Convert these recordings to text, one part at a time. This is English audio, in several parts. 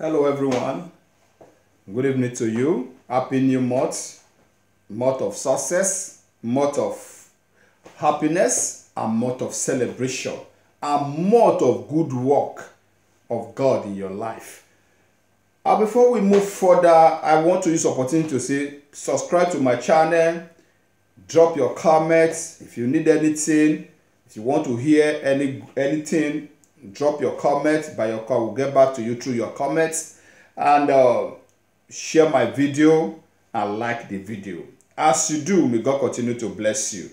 Hello everyone, good evening to you. Happy new month, month of success, month of happiness, and month of celebration, and month of good work of God in your life. Before we move further, I want to use the opportunity to say subscribe to my channel, drop your comments. If you need anything, if you want to hear anything, drop your comments. By your call, we'll get back to you through your comments, and share my video and like the video. As you do, may God continue to bless you.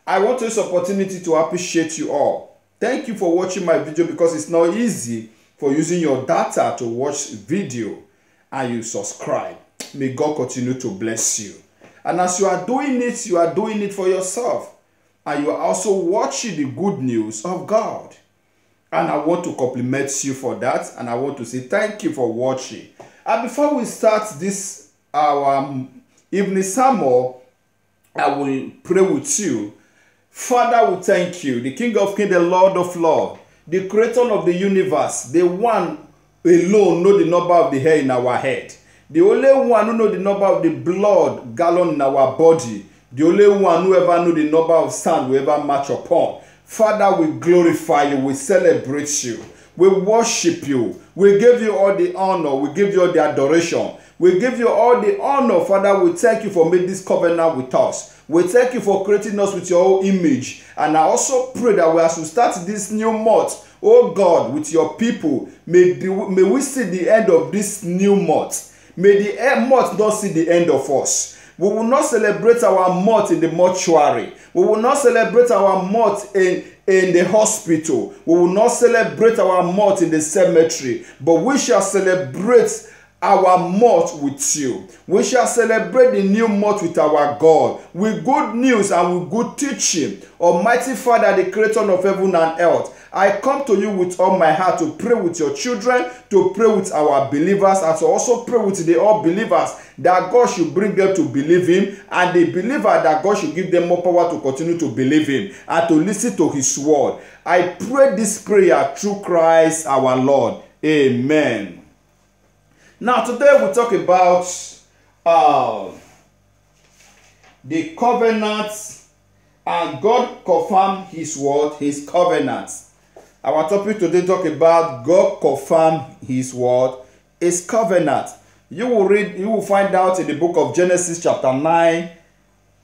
I want to use this opportunity to appreciate you all. Thank you for watching my video, because it's not easy for using your data to watch video and you subscribe. May God continue to bless you. And as you are doing it for yourself, and you are also watching the good news of God. And I want to compliment you for that, and I want to say thank you for watching. And before we start this our evening sermon, I will pray with you. Father, we thank you, the King of Kings, the Lord of Lords, the Creator of the universe, the one alone know the number of the hair in our head, the only one who know the number of the blood gallon in our body, the only one who ever know the number of sand we ever march upon. Father, we glorify you, we celebrate you, we worship you, we give you all the honor, we give you all the adoration, we give you all the honor. Father, we thank you for making this covenant with us. We thank you for creating us with your own image. And I also pray that as we start this new month, oh God, with your people, may we see the end of this new month. May the month not see the end of us. We will not celebrate our month in the mortuary. We will not celebrate our month in the hospital. We will not celebrate our month in the cemetery. But we shall celebrate our month with you. We shall celebrate the new month with our God, with good news and with good teaching. Almighty Father, the Creator of heaven and earth, I come to you with all my heart to pray with your children, to pray with our believers, and to also pray with the unbelievers that God should bring them to believe Him, and the believer that God should give them more power to continue to believe Him and to listen to His word. I pray this prayer through Christ our Lord. Amen. Now today we talk about the covenant, and God confirmed His word, His covenant. Our topic today talk about God confirmed His word, His covenant. You will find out in the book of Genesis chapter 9,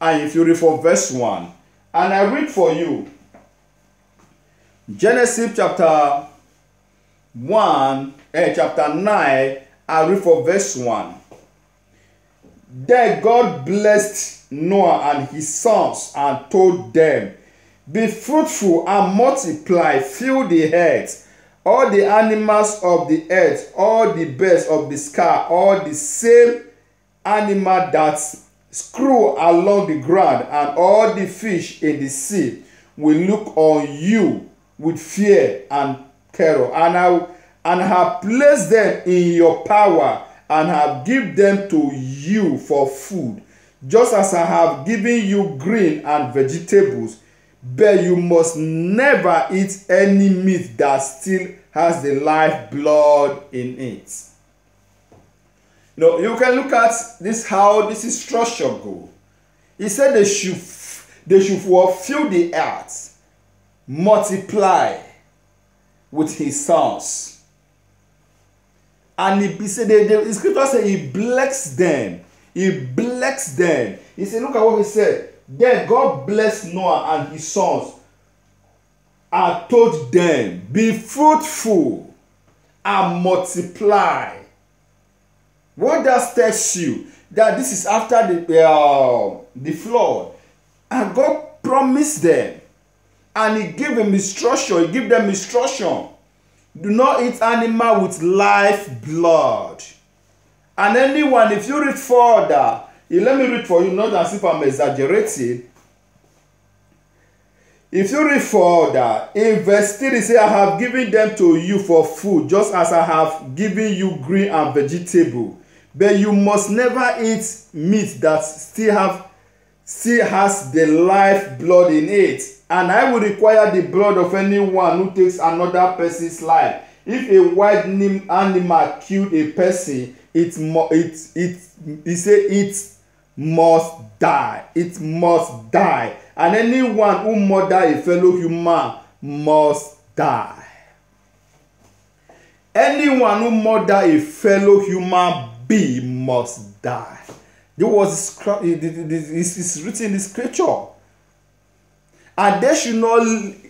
and if you read from verse 1, and I read for you Genesis chapter 9, I read for verse 1. Then God blessed Noah and his sons and told them, be fruitful and multiply, fill the earth, all the animals of the earth, all the birds of the sky, all the same animal that screw along the ground, and all the fish in the sea will look on you with fear and terror. And have placed them in your power, and have given them to you for food, just as I have given you green and vegetables. But you must never eat any meat that still has the life blood in it. Now, you can look at this, how this instruction go. He said they should fill the earth, multiply with his sons. And he said, the scripture said he blessed them. He blessed them. He said, look at what he said. Then God blessed Noah and his sons and told them, be fruitful and multiply. What that tells you? That this is after the flood. And God promised them. And he gave them instruction. He gave them instruction. Do not eat animal with life blood. And anyone, if you read further, let me read for you, not as if I'm exaggerating. If you read further, in verse 3, it says, I have given them to you for food, just as I have given you green and vegetable. But you must never eat meat that still has the life blood in it. And I will require the blood of anyone who takes another person's life. If a wild animal killed a person, it must die. It must die. And anyone who murder a fellow human must die. Anyone who murder a fellow human being must die. This is written in the scripture. And they should not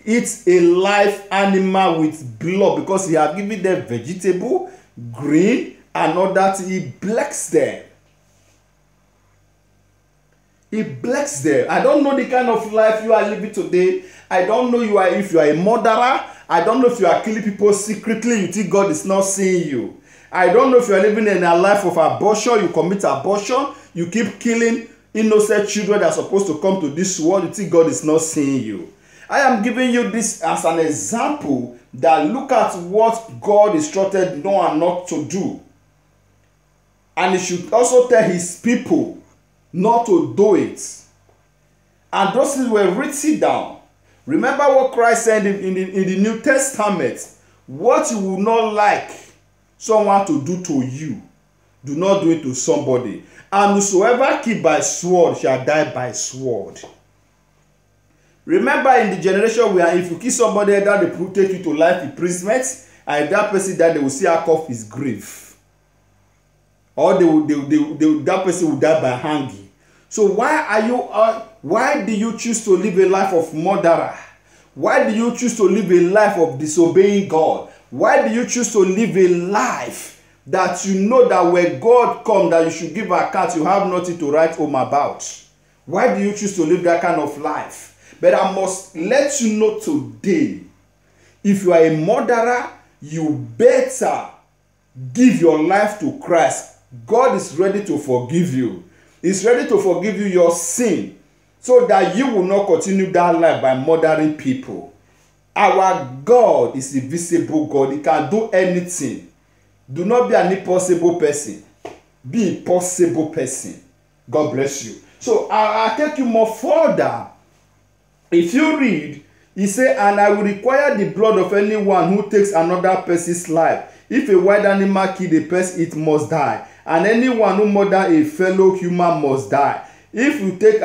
eat a live animal with blood, because he have given them vegetable, green, and all that. He blacks them. He blacks them. I don't know the kind of life you are living today. I don't know if you are a murderer. I don't know if you are killing people secretly. You think God is not seeing you. I don't know if you are living in a life of abortion. You commit abortion. You keep killing innocent children that are supposed to come to this world. You think God is not seeing you. I am giving you this as an example that look at what God instructed Noah not to do. And he should also tell his people not to do it. And those things were written down. Remember what Christ said in the New Testament. What you would not like someone to do to you, do not do it to somebody. And whosoever killed by sword shall die by sword. Remember, in the generation where if you kill somebody, that they will take you to life imprisonment, and if that person died, they will see hack off his grave. Or that person will die by hanging. So why do you choose to live a life of murderer? Why do you choose to live a life of disobeying God? Why do you choose to live a life that you know that when God comes, that you should give account, you have nothing to write home about? Why do you choose to live that kind of life? But I must let you know today, if you are a murderer, you better give your life to Christ. God is ready to forgive you. He's ready to forgive you your sin, so that you will not continue that life by murdering people. Our God is a visible God. He can do anything. Do not be an impossible person. Be a possible person. God bless you. So I'll take you more further. If you read, he said, and I will require the blood of anyone who takes another person's life. If a wild animal kill a person, it must die. And anyone who murder a fellow human must die. If you take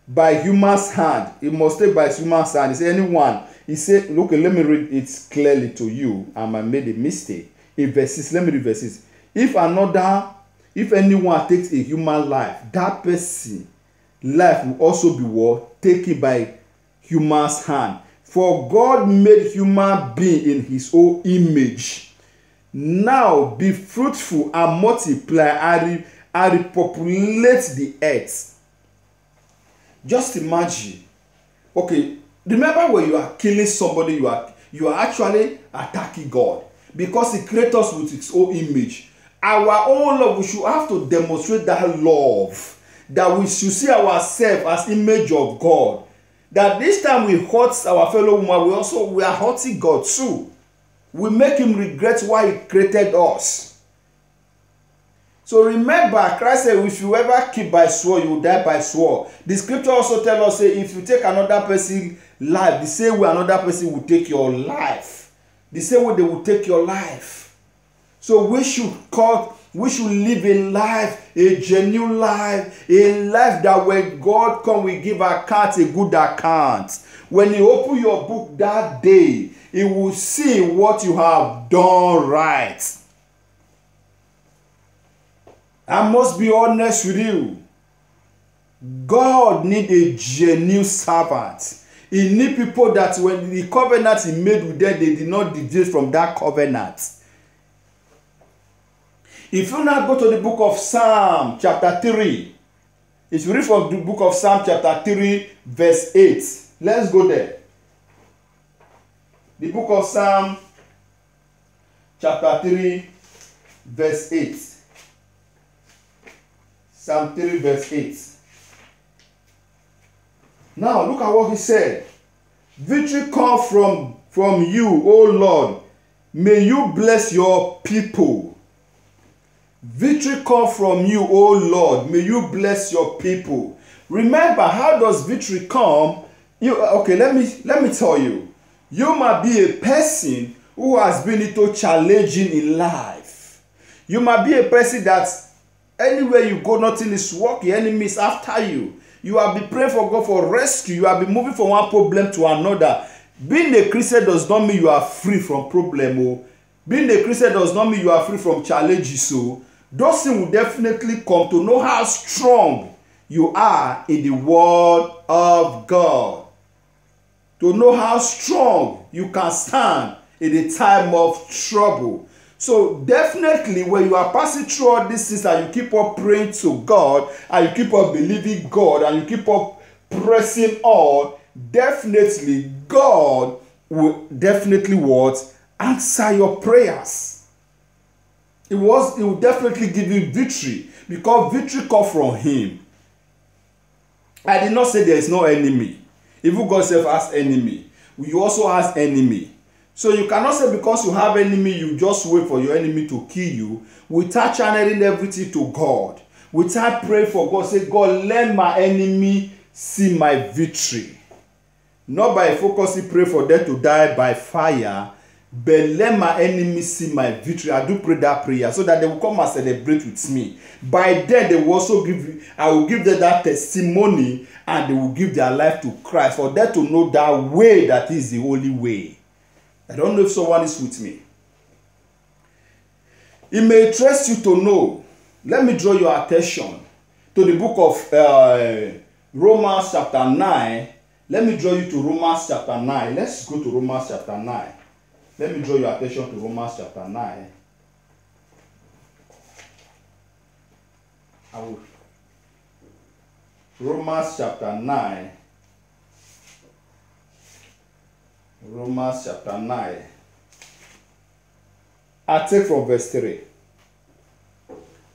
by human's hand, it must take by human's hand. He said, anyone. He said, look, let me read it clearly to you. I made a mistake. In verses, let me read verses. If anyone takes a human life, that person life will also be what? Taken by human's hand. For God made human being in his own image. Now be fruitful and multiply and repopulate the earth. Just imagine. Okay, remember when you are killing somebody, you are actually attacking God, because he created us with his own image. Our own love, we should have to demonstrate that love, that we should see ourselves as image of God. That this time we hurt our fellow woman, we are hurting God too. We make him regret why he created us. So remember, Christ said, if you ever kill by sword, you will die by sword. The scripture also tells us, say, if you take another person's life, the same way another person will take your life. The same way they will take your life. So we should live a life, a genuine life, a life that when God comes, we give account, a good account. When you open your book that day, he will see what you have done right. I must be honest with you. God needs a genuine servant. He needs people that when the covenant he made with them, they did not deviate from that covenant. If you now go to the book of Psalm chapter 3, if you read from the book of Psalm chapter 3 verse 8, let's go there. The book of Psalm chapter 3 verse 8. Psalm 3 verse 8. Now look at what he said. Victory comes from you, O Lord. May you bless your people. Victory comes from you, O Lord. May you bless your people. Remember, how does victory come? Okay, let me tell you. You might be a person who has been little challenging in life. You might be a person that anywhere you go, nothing is working. The enemy is after you. You have been praying for God for rescue. You have been moving from one problem to another. Being a Christian does not mean you are free from problem. Being a Christian does not mean you are free from challenges. So those things will definitely come to know how strong you are in the word of God. To know how strong you can stand in the time of trouble. So definitely when you are passing through all these things and you keep up praying to God and you keep up believing God and you keep up pressing on, definitely God will definitely what? Answer your prayers. It will definitely give you victory because victory comes from Him. I did not say there is no enemy. Even God self has enemy. You also has enemy. So you cannot say because you have enemy, you just wait for your enemy to kill you without channeling everything to God. Without praying for God, say, God, let my enemy see my victory. Not by focusing, pray for them to die by fire, but let my enemy see my victory. I do pray that prayer so that they will come and celebrate with me. By then, they will also I will give them that testimony and they will give their life to Christ for them to know that way that is the only way. I don't know if someone is with me. It may interest you to know. Let me draw your attention to the book of Romans chapter 9. Let me draw you to Romans chapter 9. Let's go to Romans chapter 9. Let me draw your attention to Romans chapter 9. Romans chapter 9. Romans chapter 9. I take from verse 3.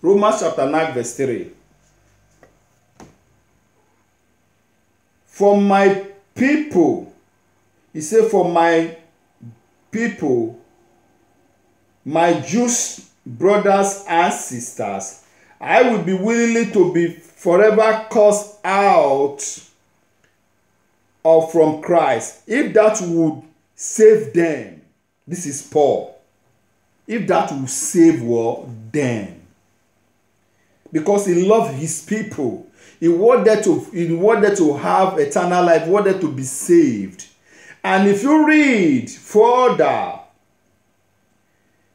Romans chapter 9 verse 3. For my people, he said, for my people, my Jewish brothers and sisters, I would be willing to be forever cast out or from Christ, if that would save them. This is Paul. If that will save them. Because he loved his people. He wanted to have eternal life. He wanted to be saved. And if you read further,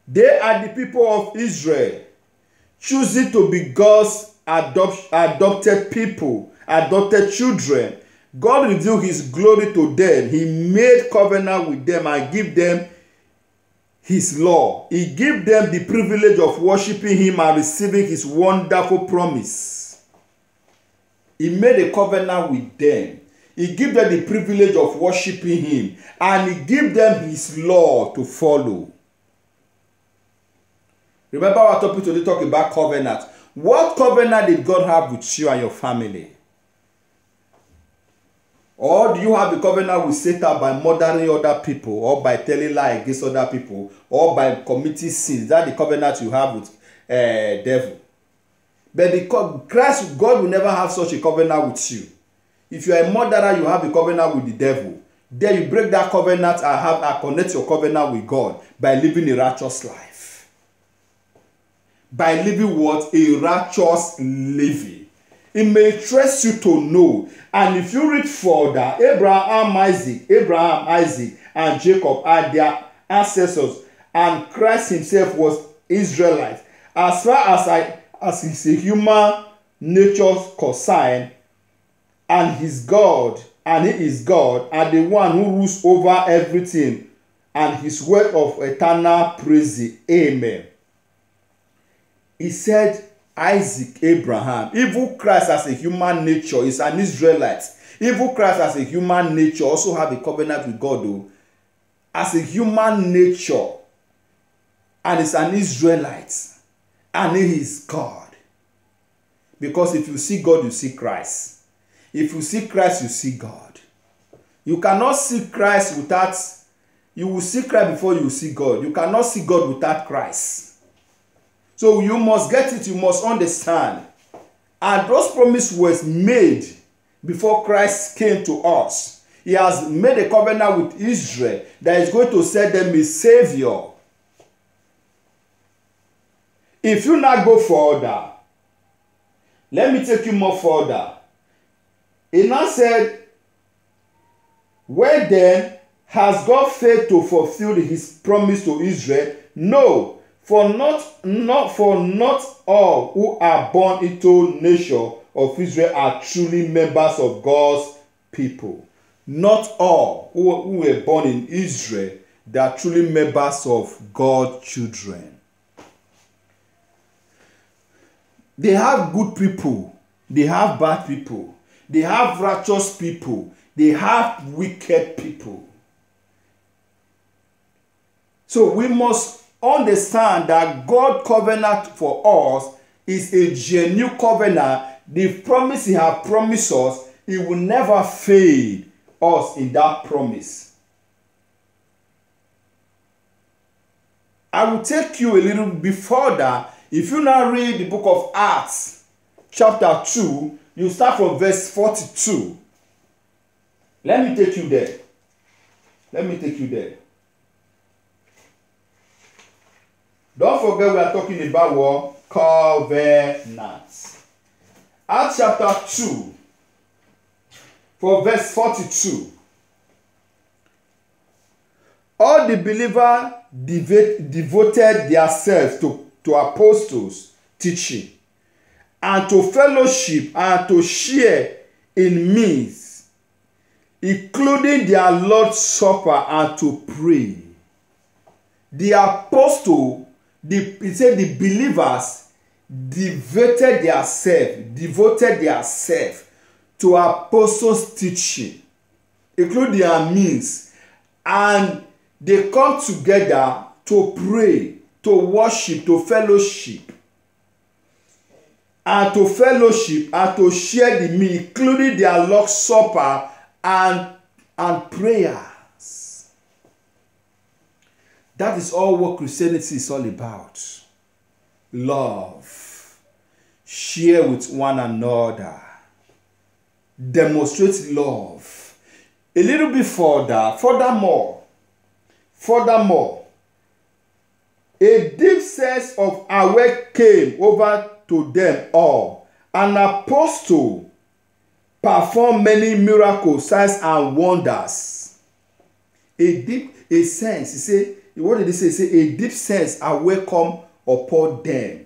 they are the people of Israel, choosing to be God's adopted people, adopted children. God revealed his glory to them. He made covenant with them and give them his law. He gave them the privilege of worshiping him and receiving his wonderful promise. He made a covenant with them. He gave them the privilege of worshiping him and he gave them his law to follow. Remember our topic today, talk about covenant. What covenant did God have with you and your family? Or do you have a covenant with Satan by murdering other people, or by telling lies against other people, or by committing sins? That's the covenant you have with devil. But Christ, God will never have such a covenant with you. If you are a murderer, you have a covenant with the devil. Then you break that covenant and connect your covenant with God by living a righteous life. By living what? A righteous living. It may interest you to know. And if you read further, Abraham, Isaac, and Jacob are their ancestors. And Christ himself was Israelite. As far as his human nature concerned, and he is God, and the one who rules over everything, and his word of eternal praise. Amen. He said, Isaac, Abraham, even Christ as a human nature is an Israelite. Even Christ as a human nature also have a covenant with God, though. As a human nature, and is an Israelite, and he is God. Because if you see God, you see Christ. If you see Christ, you see God. You cannot see Christ without, you will see Christ before you see God. You cannot see God without Christ. So you must get it, you must understand. And those promises were made before Christ came to us. He has made a covenant with Israel that is going to send them a savior. If you now go further, let me take you more further. He now said, where then has God failed to fulfill his promise to Israel? No, for not all who are born into nation of Israel are truly members of God's people. Not all who were born in Israel, they are truly members of God's children. They have good people, they have bad people, they have righteous people, they have wicked people. So we must understand that God's covenant for us is a genuine covenant. The promise he has promised us, he will never fail us in that promise. I will take you a little bit further. If you now read the book of Acts, chapter 2, you start from verse 42. Let me take you there. Let me take you there. Don't forget we are talking about what? Covenants. Acts chapter 2, for verse 42. All the believers devoted themselves to apostles' teaching, and to fellowship, and to share in meals, including their Lord's Supper, and to pray. The apostle, he said the believers devoted themselves to apostles' teaching, including their means, and they come together to pray, to worship, to fellowship, and to share the meal, including their Lord's Supper and prayers. That is all what Christianity is all about. Love. Share with one another. Demonstrate love. A little bit furthermore, a deep sense of awe came over to them all. An apostle performed many miracles, signs, and wonders. A sense, he said, what did he say? He said, a deep sense awe come upon them.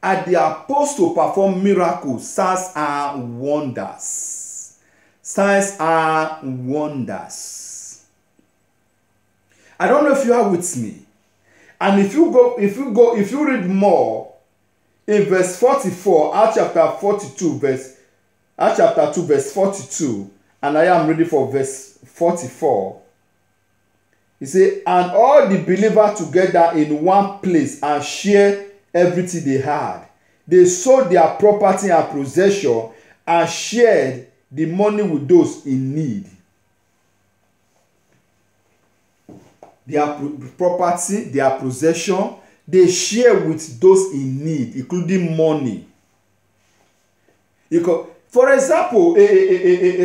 And the apostle performed miracles, signs, and wonders. Signs and wonders. I don't know if you are with me. And if you read more in verse 44, Acts chapter 2, verse 42, and I am reading for verse 44. He said, and all the believers together in one place and share everything they had. They sold their property and possession and shared the money with those in need. Their property, their possession, they share with those in need, including money. For example,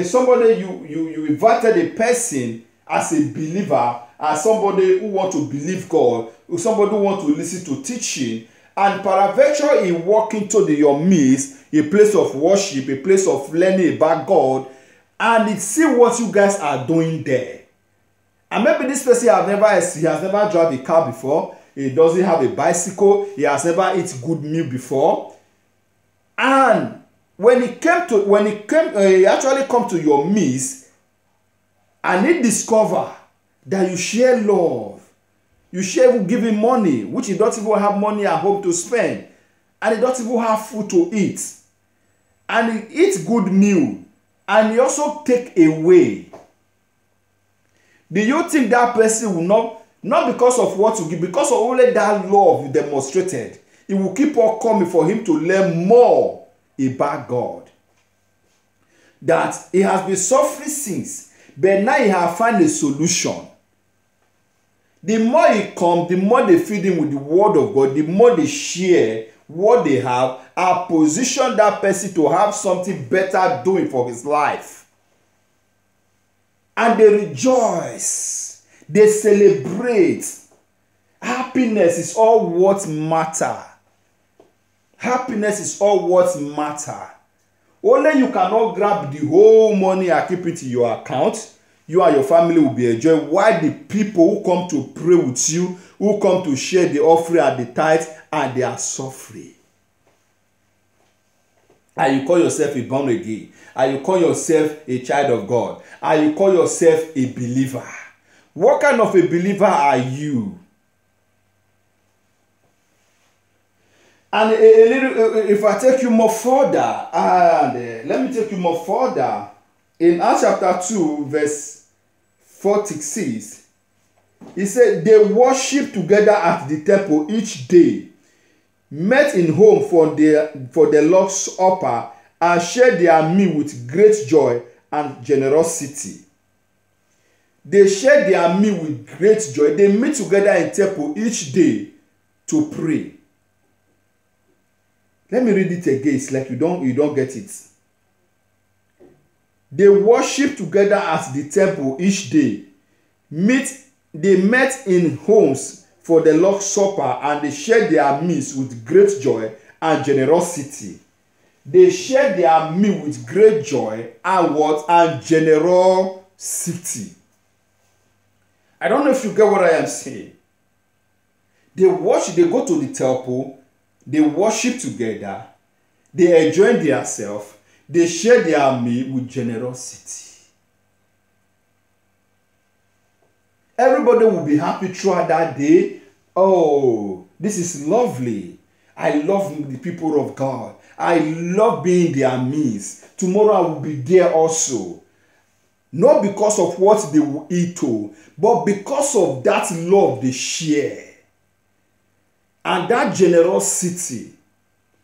somebody you invited a person as a believer, as somebody who want to believe God, or somebody who want to listen to teaching, and peradventure he walk into your midst, a place of worship, a place of learning about God, and he see what you guys are doing there. And maybe this person he has never driven a car before. He doesn't have a bicycle. He has never eaten good meal before. And when he actually come to your midst, and he discover that you share love, you share giving money, which you don't even have money at home to spend, and you don't even have food to eat, and he eats good meal, and he also take away. Do you think that person will not because of what you give, because of only that love you demonstrated, it will keep on coming for him to learn more about God? That he has been suffering since, but now he has found a solution. The more he comes, the more they feed him with the word of God, the more they share what they have, and position that person to have something better doing for his life. and they rejoice. They celebrate. Happiness is all what matter. Happiness is all what matter. Only you cannot grab the whole money and keep it in your account. You and your family will be enjoying. While the people who come to pray with you, who come to share the offering and the tithe, and they are suffering. And you call yourself a born again, and you call yourself a child of God, and you call yourself a believer. What kind of a believer are you? And a little, if I take you more further, and let me take you more further, in Acts chapter 2, verse 46, he said, they worship together at the temple each day, met in home for the Lord's Supper, and shared their meal with great joy and generosity. They shared their meal with great joy. They meet together in temple each day to pray. Let me read it again. It's like you don't get it. They worship together at the temple each day. They met in homes for the Lord's Supper, and they shared their meals with great joy and generosity. They shared their meal with great joy and what? And generosity. I don't know if you get what I am saying. They go to the temple, they worship together, they enjoy themselves, they share their meal with generosity. Everybody will be happy throughout that day. Oh, this is lovely. I love the people of God. I love being their midst. Tomorrow I will be there also. Not because of what they will eat, but because of that love they share. And that generosity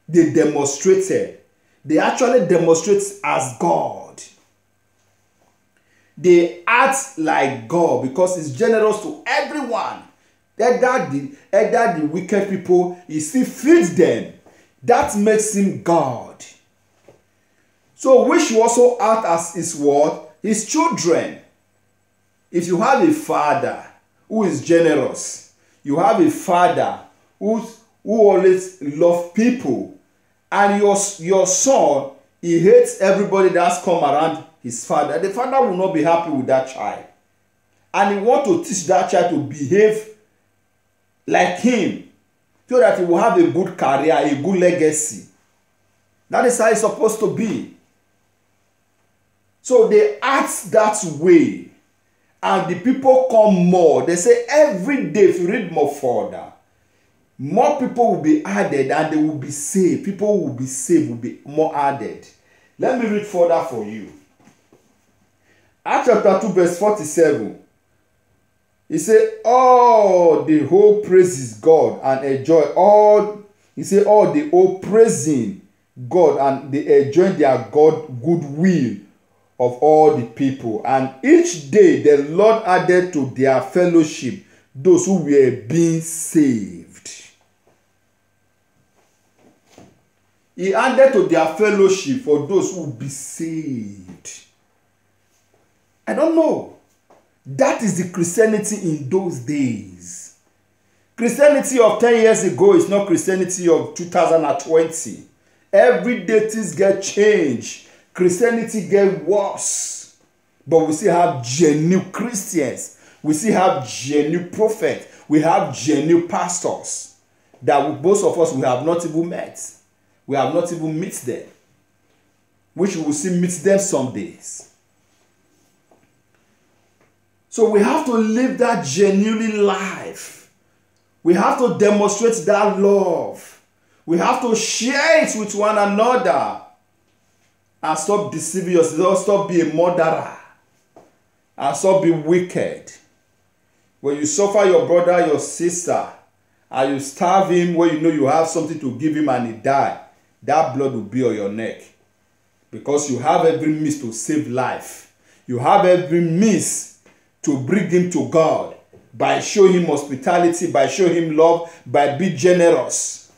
they demonstrated. They actually demonstrate as God. They act like God because He's generous to everyone. Either the wicked people, He still feeds them. That makes Him God. So we should also act as His word, His children. If you have a father who is generous, you have a father who always loves people, and your son, he hates everybody that's come around his father, the father will not be happy with that child. And he wants to teach that child to behave like him, so that he will have a good career, a good legacy. That is how it's supposed to be. So they act that way, and the people come more. They say every day, if you read more further, more people will be added and they will be saved. People will be saved, will be more added. Let me read further for you. Acts chapter 2 verse 47. He said, all the whole praises God and enjoy all. He said, all the whole praising God and they enjoy their God goodwill of all the people. And each day the Lord added to their fellowship those who were being saved. He added to their fellowship for those who will be saved. I don't know. That is the Christianity in those days. Christianity of 10 years ago is not Christianity of 2020. Every day things get changed. Christianity get worse. But we still have genuine Christians. We still have genuine prophets. We have genuine pastors that most of us we have not even met. We have not even met them. Which we will see meet them some days. So we have to live that genuine life. We have to demonstrate that love. We have to share it with one another. And stop deceiving yourself. Stop being a murderer. And stop being wicked. When you suffer your brother, your sister, and you starve him when you know you have something to give him and he die, that blood will be on your neck. Because you have every means to save life. You have every means to bring him to God. By showing him hospitality, by showing him love, by being generous.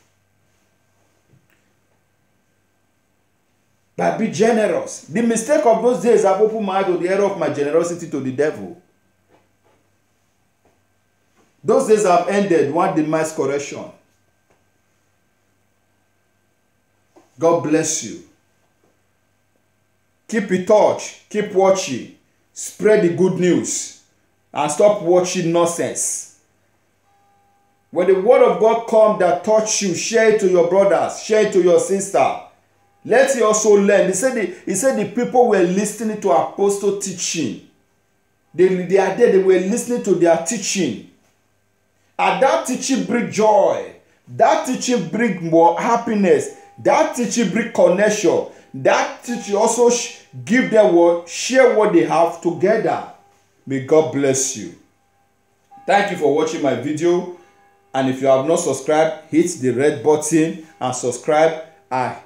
But be generous. The mistake of those days have opened my eye to the error of my generosity to the devil. Those days have ended. One demise correction. God bless you. Keep in touch. Keep watching. Spread the good news. And stop watching nonsense. When the word of God comes that touch you, share it to your brothers. Share it to your sister. Let you also learn. He said the people were listening to apostle teaching. They are there. They were listening to their teaching. And that teaching bring joy. That teaching bring more happiness. That teaching bring connection. That teaching also give them what, share what they have together. May God bless you. Thank you for watching my video. And if you have not subscribed, hit the red button and subscribe. And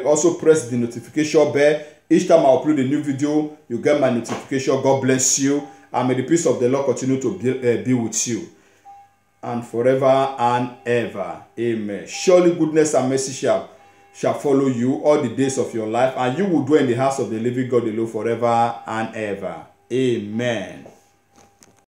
also press the notification bell. Each time I upload a new video, you get my notification. God bless you. And may the peace of the Lord continue to be with you. And forever and ever. Amen. Surely goodness and mercy shall follow you all the days of your life, and you will dwell in the house of the living God alone forever and ever. Amen.